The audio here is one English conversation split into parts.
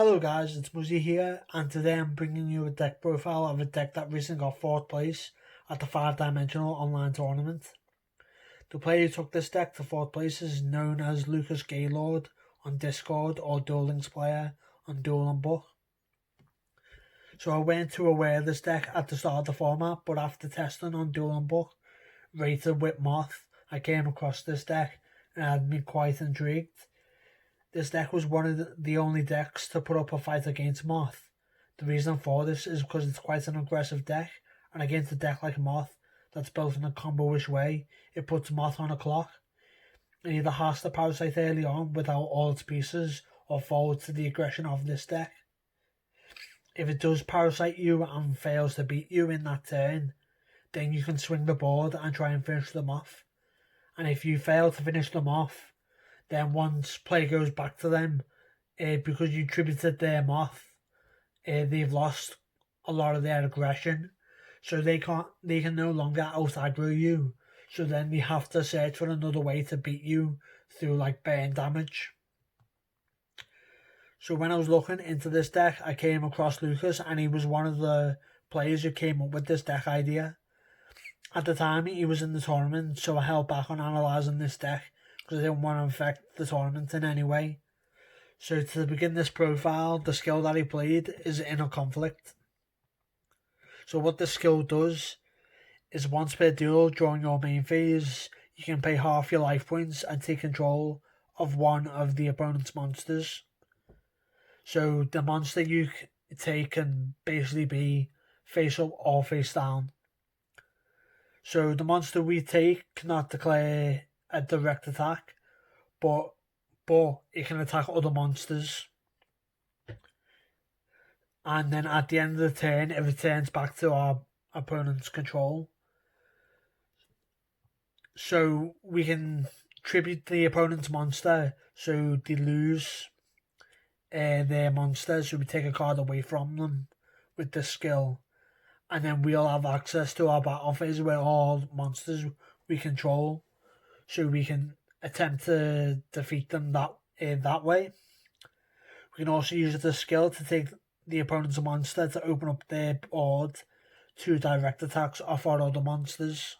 Hello guys, it's Muzzy here, and today I'm bringing you a deck profile of a deck that recently got 4th place at the 5-dimensional online tournament. The player who took this deck to 4th place is known as Gaylord on Discord or Duel player on Duel. So I weren't too aware of this deck at the start of the format, but after testing on Duel rated with Moth, I came across this deck and had me quite intrigued. This deck was one of the only decks to put up a fight against Moth. The reason for this is because it's quite an aggressive deck, and against a deck like Moth that's built in a combo-ish way, it puts Moth on a clock. It either has to Parasite early on without all its pieces, or forward to the aggression of this deck. If it does Parasite you and fails to beat you in that turn, then you can swing the board and try and finish them off. And if you fail to finish them off, then once play goes back to them, because you tributed their Moth, they've lost a lot of their aggression, so they can no longer out aggro you. So then they have to search for another way to beat you through like burn damage. So when I was looking into this deck, I came across Lucas, and he was one of the players who came up with this deck idea. At the time, he was in the tournament, so I held back on analysing this deck because I didn't want to affect the tournament in any way. So to begin this profile, the skill that he played is Inner Conflict. So what this skill does is once per duel during your main phase, you can pay half your life points and take control of one of the opponent's monsters. So the monster you take can basically be face up or face down. So the monster we take cannot declare a direct attack, but it can attack other monsters. And then at the end of the turn, it returns back to our opponent's control. So we can tribute the opponent's monster, so they lose their monster, so we take a card away from them with this skill. And then we'll have access to our battle phase where all monsters we control, so we can attempt to defeat them that way. We can also use the skill to take the opponent's monster to open up their board to direct attacks off our other monsters.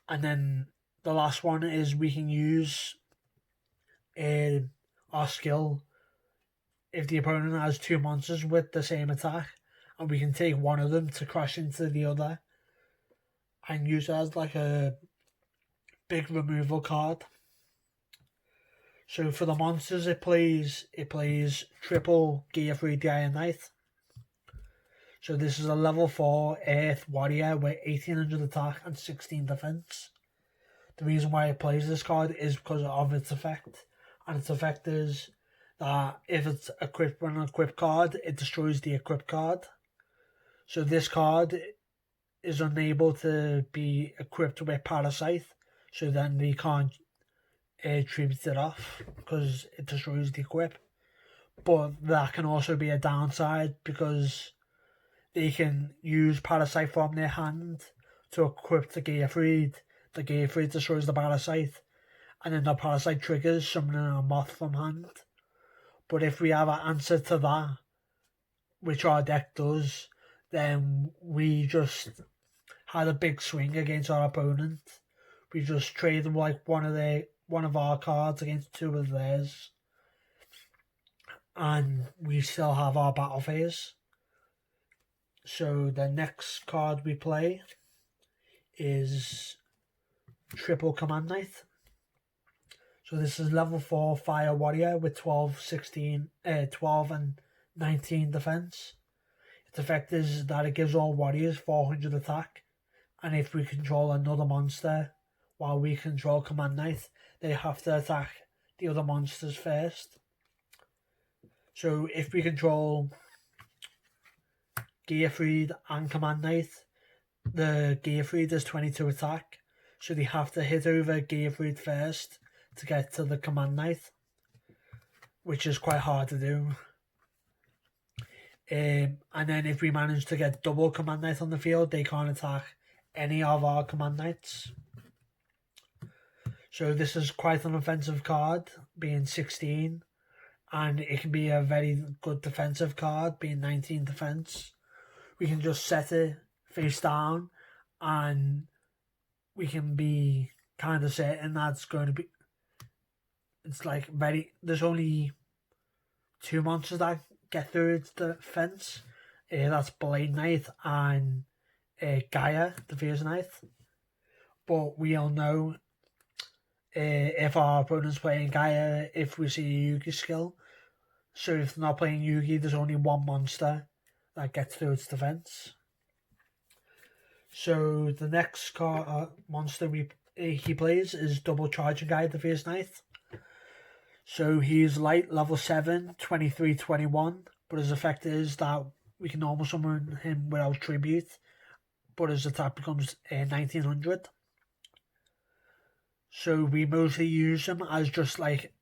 And then the last one is we can use our skill if the opponent has 2 monsters with the same attack, and we can take one of them to crash into the other and use it as like a big removal card. So for the monsters it plays triple Gear 3 the Iron Knight. So this is a level 4 Earth Warrior with 1800 attack and 16 defense. The reason why it plays this card is because of its effect. And its effect is that if it's equipped with an equipped card, it destroys the equipped card. So this card is unable to be equipped with Parasite, so then they can't tribute it off because it destroys the equip. But that can also be a downside because they can use Parasite from their hand to equip the Gaylord. The Gaylord destroys the Parasite, and then the Parasite triggers summoning a Moth from hand. But if we have an answer to that, which our deck does, then we just had a big swing against our opponent. We just trade them like one of our cards against 2 of theirs, and we still have our battle phase. So the next card we play is Triple Command Knight. So this is level 4 Fire Warrior with 12 and 19 defense. Its effect is that it gives all warriors 400 attack, and if we control another monster while we control Command Knight, they have to attack the other monsters first. So if we control Gearfried and Command Knight, the Gearfried is 22 attack, so they have to hit over Gearfried first to get to the Command Knight, which is quite hard to do. And then if we manage to get double Command Knight on the field, they can't attack any of our Command Knights. So this is quite an offensive card, being 16, and it can be a very good defensive card, being 19 defense. We can just set it face down, and we can be kind of certain that's going to be. It's like there's only 2 monsters that get through its defense. That's Blade Knight and Gaia, the Fierce Knight. But we all know if our opponent's playing Gaia, if we see a Yugi skill. So if they're not playing Yugi, there's only one monster that gets through its defense. So the next monster he plays is Double Charging Guy, the Fierce Knight. So he's light, level 7, 23, 21, but his effect is that we can normal summon him without tribute, but his attack becomes 1900. So we mostly use him as just like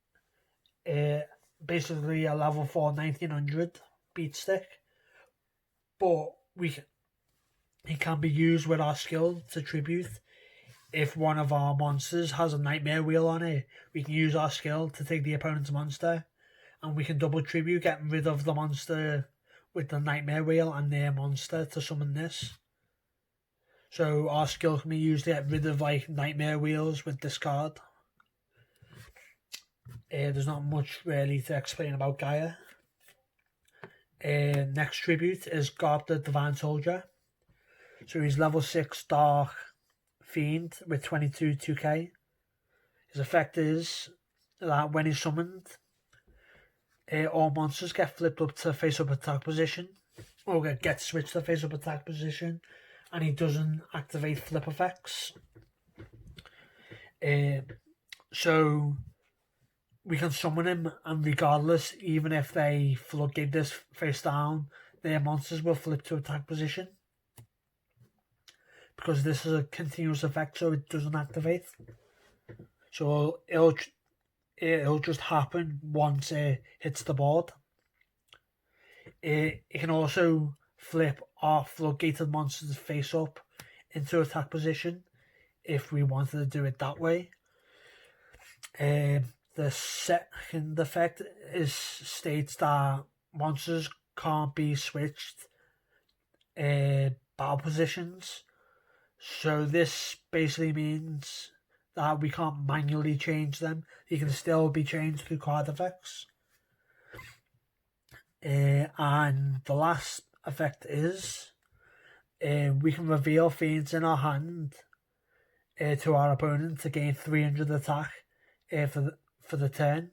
basically a level 4 1900 beat stick, but he can be used with our skill to tribute. If one of our monsters has a nightmare wheel on it, we can use our skill to take the opponent's monster, and we can double tribute, getting rid of the monster with the nightmare wheel and their monster to summon this. So our skill can be used to get rid of like nightmare wheels with this card. There's not much really to explain about Gaia. Next tribute is Garp the Divine Soldier. So he's level 6 Dark Fiend with 22 2k. His effect is that when he's summoned, all monsters get flipped up to face-up attack position, or get switched to face-up attack position, and he doesn't activate flip effects. So we can summon him, and regardless, even if they floodgate this face down, their monsters will flip to attack position, because this is a continuous effect, so it doesn't activate. So it'll just happen once it hits the board. It can also flip our floodgated monsters face up into attack position if we wanted to do it that way. The second effect states that monsters can't be switched battle positions. So this basically means that we can't manually change them. They can still be changed through card effects. And the last effect is we can reveal fiends in our hand to our opponent to gain 300 attack for the turn.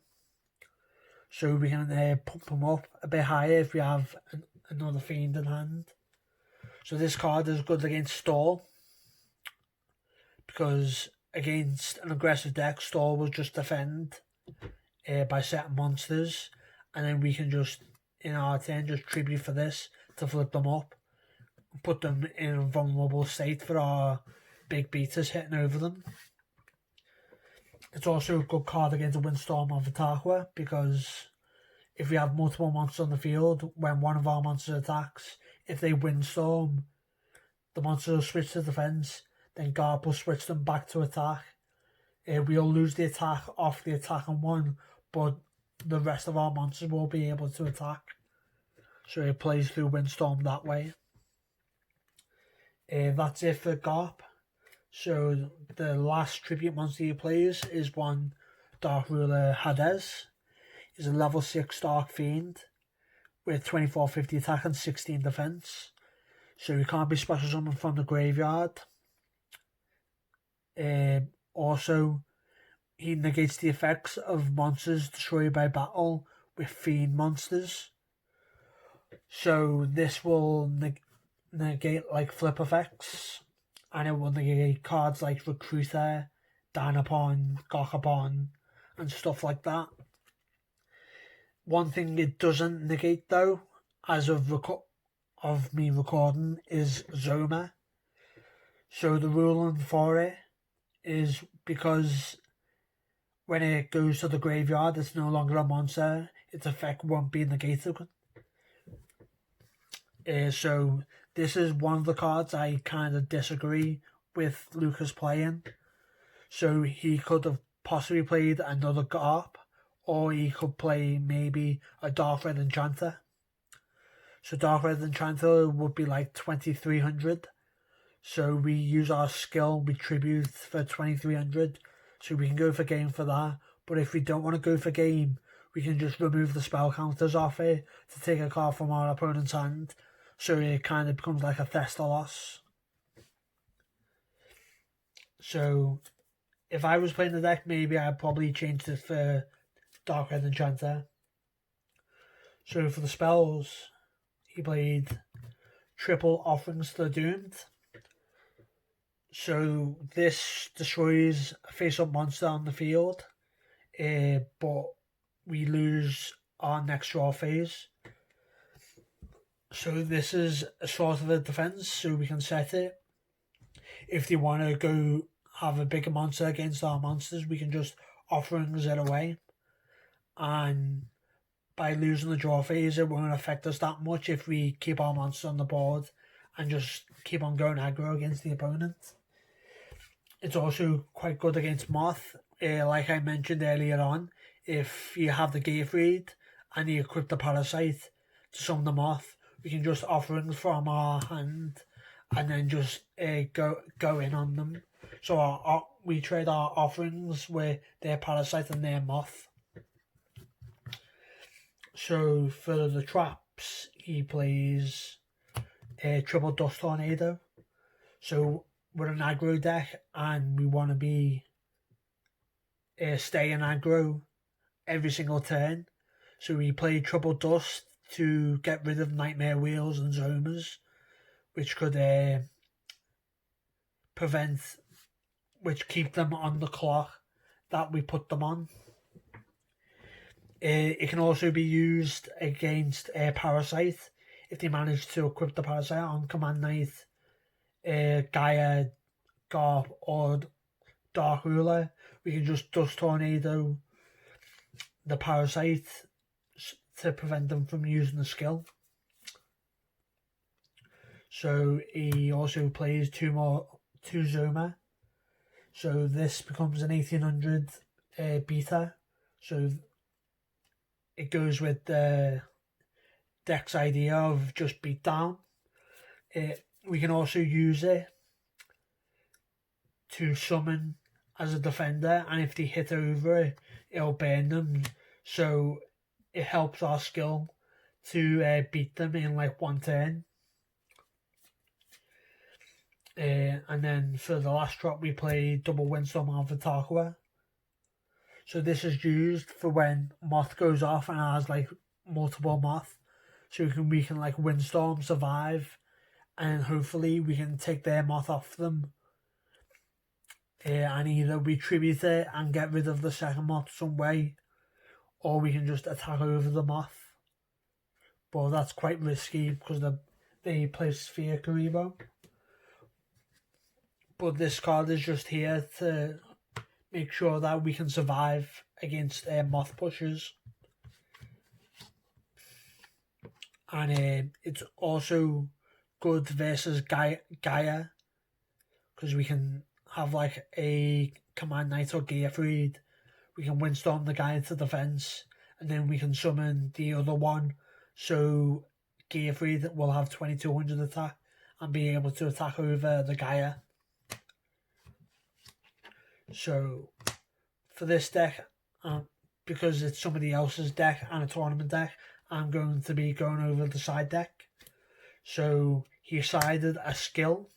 So we can pump them up a bit higher if we have another fiend in hand. So this card is good against stall, because against an aggressive deck, stall will just defend by setting monsters, and then we can just, in our turn, just tribute for this to flip them up, put them in a vulnerable state for our big beaters hitting over them. It's also a good card against a Windstorm of Atarqua, because if we have multiple monsters on the field, when one of our monsters attacks, if they Windstorm, the monster will switch to defense, then Garp will switch them back to attack. We'll lose the attack off the attacking one, but the rest of our monsters will be able to attack. So it plays through Windstorm that way. That's it for Garp. So the last tribute monster he plays is one Dark Ruler Hades. He's a level 6 Dark Fiend with 2450 attack and 16 defense. So he can't be special summoned from the graveyard. Also, he negates the effects of monsters destroyed by battle with fiend monsters. So this will negate like flip effects, and it will negate cards like Recruiter, Dynapon, Gokapon, and stuff like that. One thing it doesn't negate though, as of me recording, is Zoma. So the ruling for it is because when it goes to the graveyard, it's no longer a monster. Its effect won't be negated. So this is one of the cards I kind of disagree with Lucas playing. So he could have possibly played another Garp, or you could play maybe a Dark Red Enchanter. So Dark Red Enchanter would be like 2300. So we use our skill, we tribute for 2300. So we can go for game for that. But if we don't want to go for game, we can just remove the spell counters off it to take a card from our opponent's hand. So it kind of becomes like a Thestalos. So if I was playing the deck, maybe I'd probably change it for Dark Red Enchanter. So for the spells, he played triple Offerings to the Doomed. So this destroys a face-up monster on the field, but we lose our next draw phase. So this is a sort of a defense, so we can set it. If they want to go have a bigger monster against our monsters, we can just Offerings it away. And by losing the draw phase, it won't affect us that much if we keep our monster on the board and just keep on going aggro against the opponent. It's also quite good against Moth. Like I mentioned earlier on, if you have the Gaylord and you equip the Parasite to summon the Moth, we can just Offerings from our hand and then just go in on them. So we trade our Offerings with their Parasite and their Moth. So for the traps, he plays Triple Dust Tornado. So we're an aggro deck and we want to be staying aggro every single turn. So we play Triple Dust to get rid of Nightmare Wheels and Zomas, which could keep them on the clock that we put them on. It can also be used against Parasite if they manage to equip the Parasite on Command Knight, Gaia, Garp, or Dark Ruler. We can just Dust Tornado the Parasite to prevent them from using the skill. So he also plays two Zoma. So this becomes an 1800 beta. So it goes with the deck's idea of just beat down. We can also use it to summon as a defender, and if they hit over it, it'll burn them. So it helps our skill to beat them in like one turn. And then for the last drop, we play double Windstorm Alpha Tarkwa. So this is used for when Moth goes off and has like multiple Moth. So we can like Windstorm, survive, and hopefully we can take their Moth off them. And either we tribute it and get rid of the second Moth some way, or we can just attack over the Moth. But that's quite risky because they play Sphere Karibo. But this card is just here to make sure that we can survive against Moth pushers. And it's also good versus Gaia, because we can have like a Command Knight or Gaylord. We can Windstorm the Gaia to defense, and then we can summon the other one. So Gaylord will have 2200 attack and be able to attack over the Gaia. So for this deck, because it's somebody else's deck and a tournament deck, I'm going to be going over the side deck. So he sided a skill.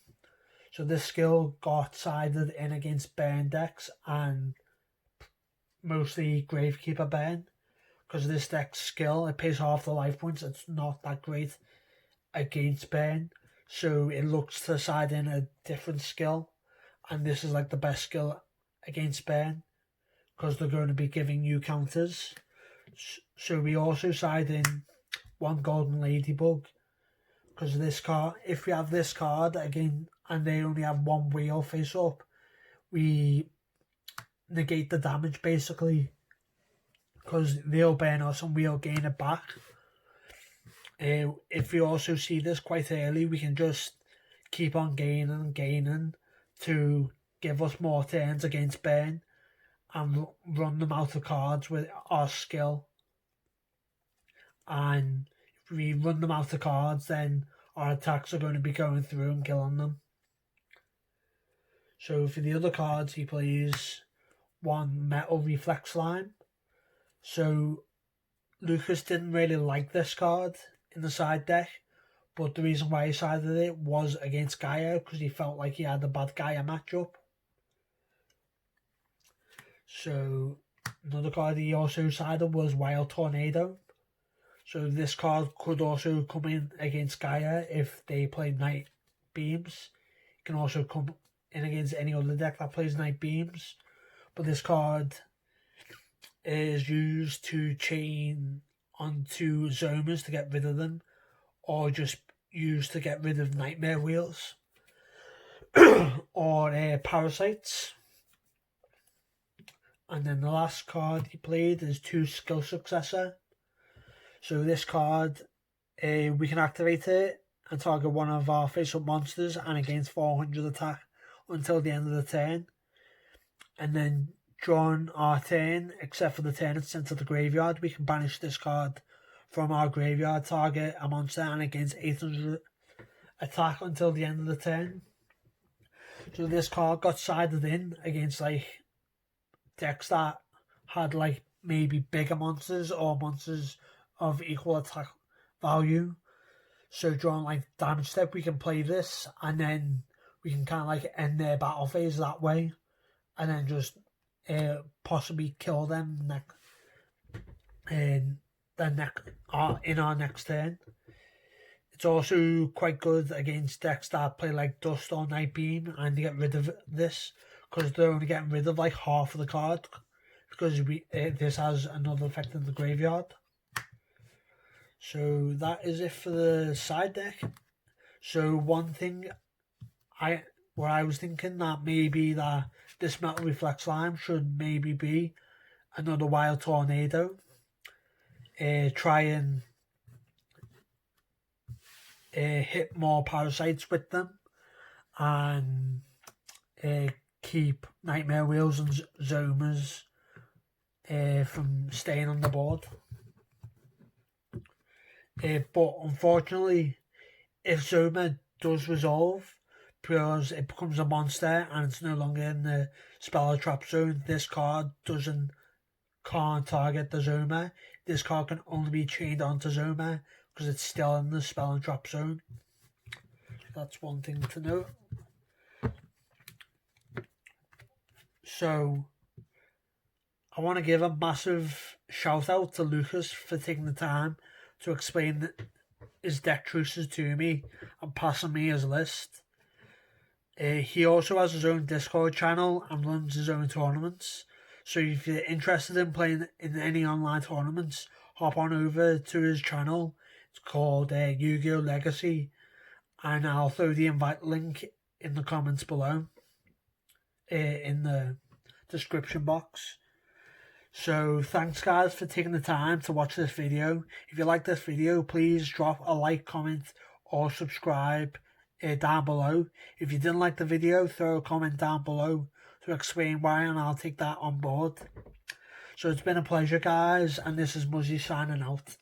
So this skill got sided in against burn decks and mostly Gravekeeper burn. Because this deck's skill, it pays half the life points. It's not that great against burn. So it looks to side in a different skill. And this is like the best skill against burn, because they're going to be giving you counters. So we also side in one Golden Ladybug, because this card, if we have this card again and they only have one wheel face up, we negate the damage basically, because they'll burn us and we'll gain it back. If we also see this quite early, we can just keep on gaining and gaining to give us more turns against burn, and run them out of cards with our skill. And if we run them out of cards, then our attacks are going to be going through and killing them. So for the other cards, he plays one Metal Reflex Slime. So Lucas didn't really like this card in the side deck, but the reason why he sided it was against Gaia, because he felt like he had a bad Gaia matchup. So another card he also sided was Wild Tornado. So this card could also come in against Gaia if they play Night Beams. It can also come in against any other deck that plays Night Beams. But this card is used to chain onto Zomas to get rid of them, or just used to get rid of Nightmare Wheels or Parasites. And then the last card he played is 2 Skill Successor. So this card, we can activate it and target one of our face-up monsters and against 400 attack until the end of the turn. And then during our turn, except for the turn it's sent to the graveyard, we can banish this card from our graveyard, target a monster and against 800 attack until the end of the turn. So this card got sided in against like decks that had like maybe bigger monsters or monsters of equal attack value. So during like damage step we can play this, and then we can kind of like end their battle phase that way, and then just possibly kill them in our next turn. It's also quite good against decks that play like Dust or Night Beam and they get rid of this, because they're only getting rid of like half of the card, because this has another effect in the graveyard. So that is it for the side deck. So one thing I was thinking that maybe that this Metal Reflex Slime should maybe be another Wild Tornado. Try and hit more Parasites with them, and keep Nightmare Wheels and Zomas from staying on the board. But unfortunately, if Zoma does resolve, because it becomes a monster and it's no longer in the spell or trap zone, this card can't target the Zoma. This card can only be chained onto Zoma because it's still in the spell and trap zone. That's one thing to note. So I want to give a massive shout out to Lucas for taking the time to explain his deck choices to me and passing me his list. He also has his own Discord channel and runs his own tournaments. So if you're interested in playing in any online tournaments, hop on over to his channel. It's called Yu-Gi-Oh! Legacy, and I'll throw the invite link in the comments below, in the description box. So thanks guys for taking the time to watch this video. If you like this video, please drop a like, comment or subscribe down below. If you didn't like the video, throw a comment down below to explain why, and I'll take that on board. So it's been a pleasure guys, and this is Muzzy signing out.